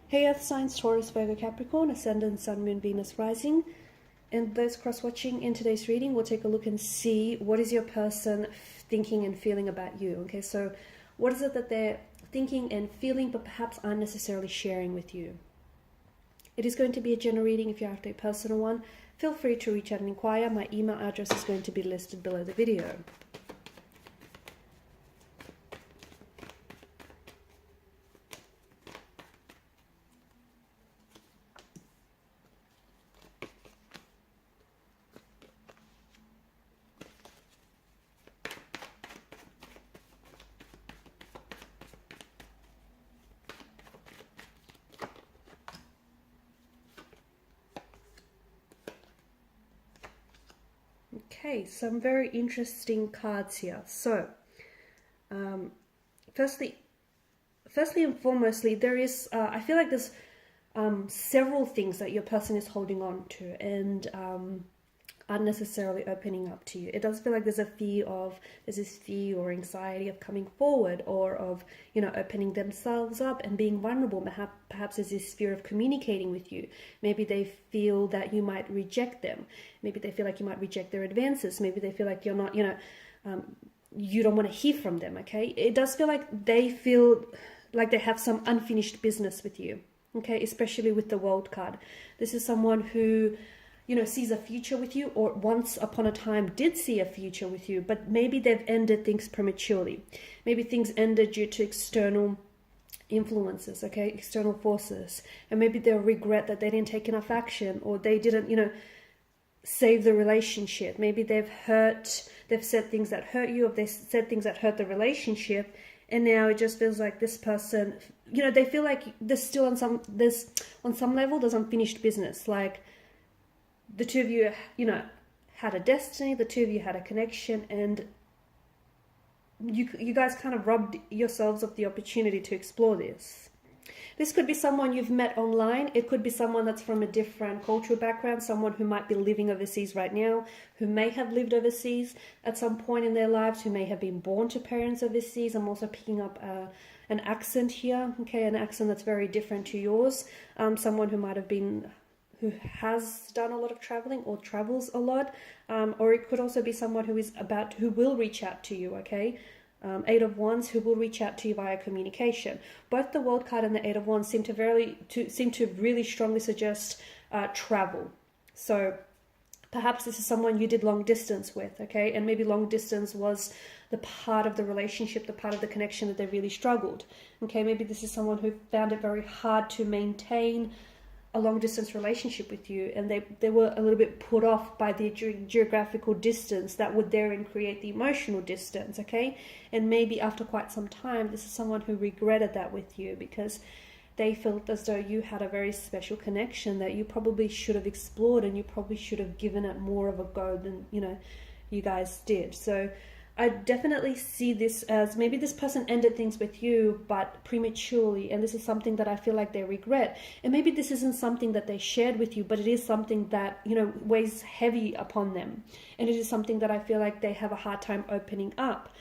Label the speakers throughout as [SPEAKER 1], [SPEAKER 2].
[SPEAKER 1] Hey Earth signs, Taurus, Virgo, Capricorn, Ascendant, Sun, Moon, Venus, Rising. And those cross-watching in today's reading, we'll take a look and see what is your person thinking and feeling about you. Okay, so what is it that they're thinking and feeling but perhaps aren't necessarily sharing with you? It is going to be a general reading. If you're after a personal one, feel free to reach out and inquire. My email address is going to be listed below the video. Okay, some very interesting cards here. So, firstly and foremostly, there is, I feel like there's several things that your person is holding on to and unnecessarily opening up to you. It does feel like there's this fear or anxiety of coming forward or of, opening themselves up and being vulnerable. Perhaps there's this fear of communicating with you. Maybe they feel that you might reject them. Maybe they feel like you might reject their advances. Maybe they feel like you're not, you don't want to hear from them, okay? It does feel like they have some unfinished business with you, okay? Especially with the World card. This is someone who sees a future with you, or once upon a time did see a future with you, but maybe they've ended things prematurely. Maybe things ended due to external influences, okay, external forces, and maybe they'll regret that they didn't take enough action, or they didn't, save the relationship. Maybe they've said things that hurt you, or they said things that hurt the relationship, and now it just feels like this person, they feel like there's still on some level there's unfinished business. Like, the two of you, had a destiny, the two of you had a connection, and you guys kind of robbed yourselves of the opportunity to explore this. This could be someone you've met online. It could be someone that's from a different cultural background, someone who might be living overseas right now, who may have lived overseas at some point in their lives, who may have been born to parents overseas. I'm also picking up an accent here, okay, an accent that's very different to yours. Someone who has done a lot of traveling or travels a lot, or it could also be someone who will reach out to you, okay? Eight of Wands, who will reach out to you via communication. Both the World card and the Eight of Wands seem to really strongly suggest travel. So perhaps this is someone you did long distance with, okay? And maybe long distance was the part of the relationship, the part of the connection that they really struggled, okay? Maybe this is someone who found it very hard to maintain a long distance relationship with you, and they were a little bit put off by the geographical distance that would therein create the emotional distance, okay? And maybe after quite some time, this is someone who regretted that with you, because they felt as though you had a very special connection that you probably should have explored, and you probably should have given it more of a go than you guys did. So I definitely see this as maybe this person ended things with you, but prematurely, and this is something that I feel like they regret. And maybe this isn't something that they shared with you, but it is something that, weighs heavy upon them. And it is something that I feel like they have a hard time opening up.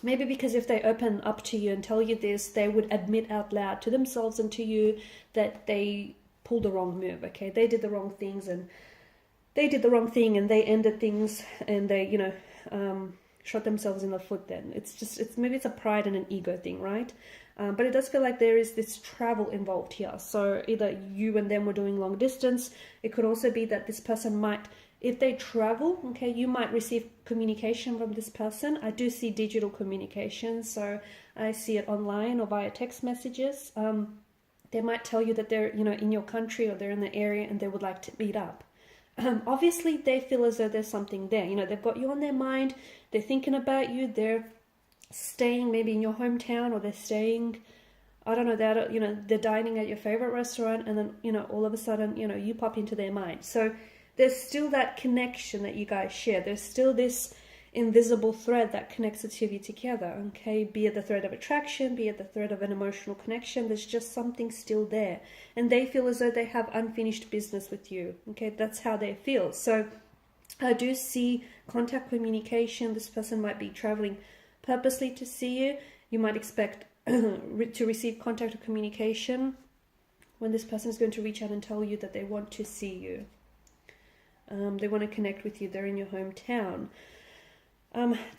[SPEAKER 1] Maybe because if they open up to you and tell you this, they would admit out loud to themselves and to you that they pulled the wrong move, okay? They did the wrong things, and they did the wrong thing, and they ended things, and they, shot themselves in the foot. Then maybe it's a pride and an ego thing, right? But it does feel like there is this travel involved here. So either you and them were doing long distance. It could also be that this person might, if they travel, okay, you might receive communication from this person. I do see digital communication, so I see it online or via text messages. They might tell you that they're, in your country, or they're in the area, and they would like to meet up. Obviously they feel as though there's something there. They've got you on their mind. They're thinking about you. They're staying maybe in your hometown, or they're staying, I don't know, they're dining at your favorite restaurant, and then, all of a sudden, you pop into their mind. So there's still that connection that you guys share. There's still this invisible thread that connects the two of you together, okay? Be it the thread of attraction, be it the thread of an emotional connection, there's just something still there. And they feel as though they have unfinished business with you, okay? That's how they feel. So I do see contact, communication. This person might be traveling purposely to see you. You might expect to receive contact or communication when this person is going to reach out and tell you that they want to see you. They want to connect with you. They're in your hometown.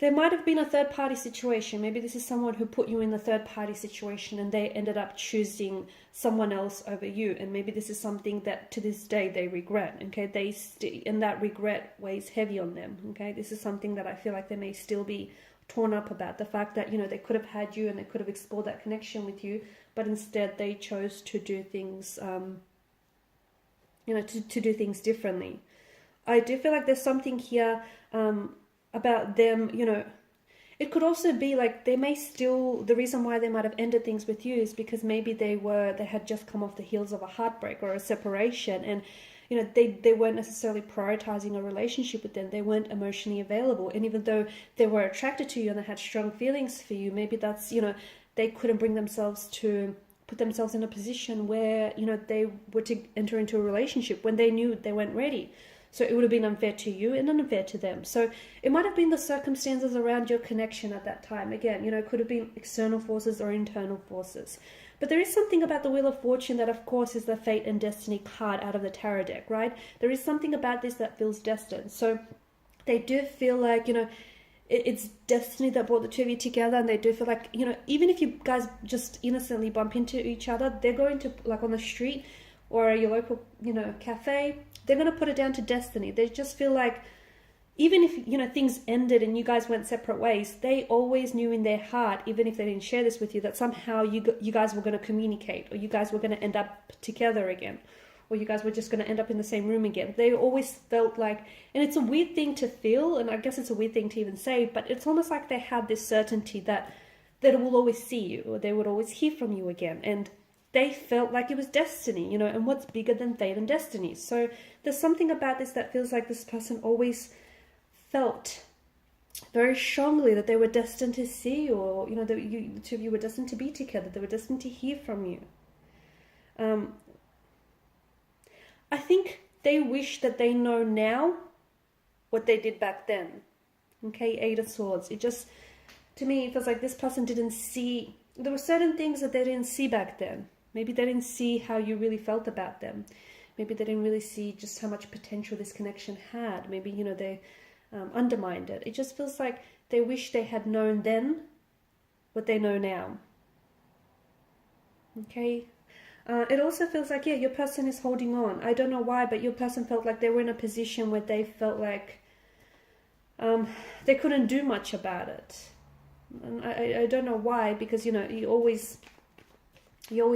[SPEAKER 1] There might have been a third-party situation. Maybe this is someone who put you in the third-party situation and they ended up choosing someone else over you. And maybe this is something that to this day they regret, okay? And that regret weighs heavy on them, okay? This is something that I feel like they may still be torn up about. The fact that, you know, they could have had you and they could have explored that connection with you, but instead they chose to do things, you know, to do things differently. I do feel like there's something here about them, you know. It could also be like they may still, the reason why they might have ended things with you is because maybe they had just come off the heels of a heartbreak or a separation, and you know, they weren't necessarily prioritizing a relationship with them. They weren't emotionally available, and even though they were attracted to you and they had strong feelings for you, maybe that's, you know, they couldn't bring themselves to put themselves in a position where, you know, they were to enter into a relationship when they knew they weren't ready. So it would have been unfair to you and unfair to them. So it might have been the circumstances around your connection at that time. Again, you know, it could have been external forces or internal forces. But there is something about the Wheel of Fortune that, of course, is the fate and destiny card out of the tarot deck, right? There is something about this that feels destined. So they do feel like, you know, it's destiny that brought the two of you together, and they do feel like, you know, even if you guys just innocently bump into each other, they're going to, like on the street or your local, you know, cafe, they're going to put it down to destiny. They just feel like even if, you know, things ended and you guys went separate ways, they always knew in their heart, even if they didn't share this with you, that somehow you guys were going to communicate, or you guys were going to end up together again, or you guys were just going to end up in the same room again. They always felt like, and it's a weird thing to feel, and I guess it's a weird thing to even say, but it's almost like they had this certainty that they will always see you, or they would always hear from you again. And they felt like it was destiny, you know, and what's bigger than fate and destiny? So there's something about this that feels like this person always felt very strongly that they were destined to see you, or, you know, that the two of you were destined to be together. They were destined to hear from you. I think they wish that they know now what they did back then. Okay, Eight of Swords. It just, to me, it feels like this person didn't see, there were certain things that they didn't see back then. Maybe they didn't see how you really felt about them. Maybe they didn't really see just how much potential this connection had. Maybe, you know, they undermined it. It just feels like they wish they had known then what they know now. Okay? It also feels like, yeah, your person is holding on. I don't know why, but your person felt like they were in a position where they felt like they couldn't do much about it. And I don't know why, because, you know, you always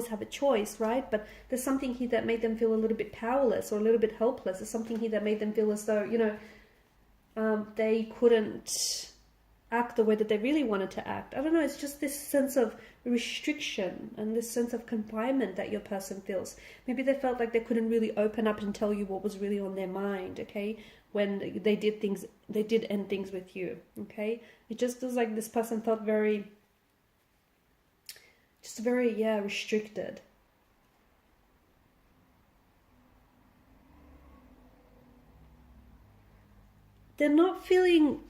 [SPEAKER 1] have a choice, right? But there's something here that made them feel a little bit powerless or a little bit helpless. There's something here that made them feel as though, you know, they couldn't act the way that they really wanted to act. I don't know, it's just this sense of restriction and this sense of confinement that your person feels. Maybe they felt like they couldn't really open up and tell you what was really on their mind, okay? When they did end things with you, okay? It just feels like this person felt very, restricted. They're not feeling,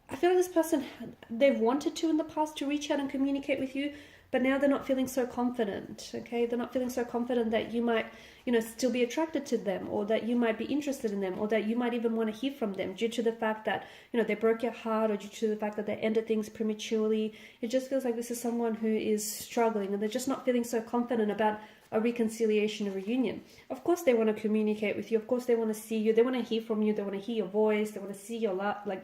[SPEAKER 1] I feel like this person, they've wanted to in the past to reach out and communicate with you, but now they're not feeling so confident, okay? They're not feeling so confident that you might, you know, still be attracted to them, or that you might be interested in them, or that you might even want to hear from them due to the fact that, you know, they broke your heart, or due to the fact that they ended things prematurely. It just feels like this is someone who is struggling, and they're just not feeling so confident about a reconciliation or reunion. Of course they want to communicate with you. Of course they want to see you. They want to hear from you. They want to hear your voice. They want to see your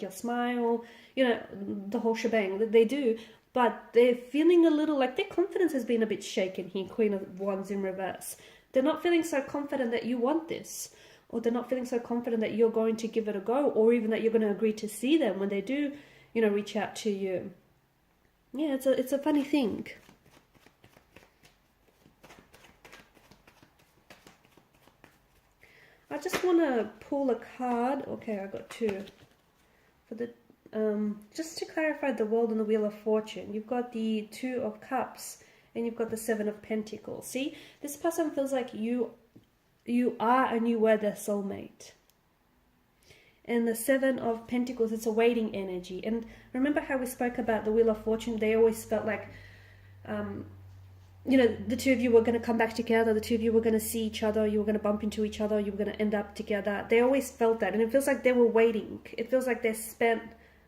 [SPEAKER 1] your smile, you know, the whole shebang. They do. But they're feeling a little like their confidence has been a bit shaken here, Queen of Wands in reverse. They're not feeling so confident that you want this, or they're not feeling so confident that you're going to give it a go, or even that you're going to agree to see them when they do, you know, reach out to you. Yeah, it's a funny thing. I just want to pull a card. Okay, I got two. For the just to clarify the World and the Wheel of Fortune, you've got the Two of Cups and you've got the Seven of Pentacles. See, this person feels like you are and you were their soulmate. And the Seven of Pentacles, it's a waiting energy. And remember how we spoke about the Wheel of Fortune? They always felt like you know, the two of you were going to come back together, the two of you were going to see each other, you were going to bump into each other, you were going to end up together. They always felt that, and it feels like they were waiting. It feels like they spent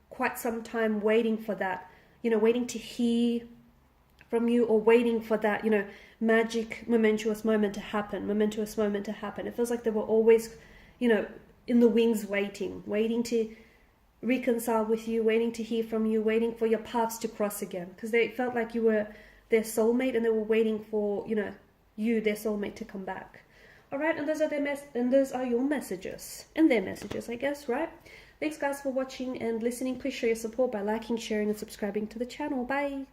[SPEAKER 1] quite some time waiting for that, you know, waiting to hear from you, or waiting for that, you know, magic, momentous moment to happen. It feels like they were always, you know, in the wings waiting to reconcile with you, waiting to hear from you, waiting for your paths to cross again, because they felt like you were their soulmate, and they were waiting for, you know, you, their soulmate, to come back. All right, and those are your messages, and their messages, I guess, right? Thanks guys for watching and listening. Please show your support by liking, sharing, and subscribing to the channel. Bye.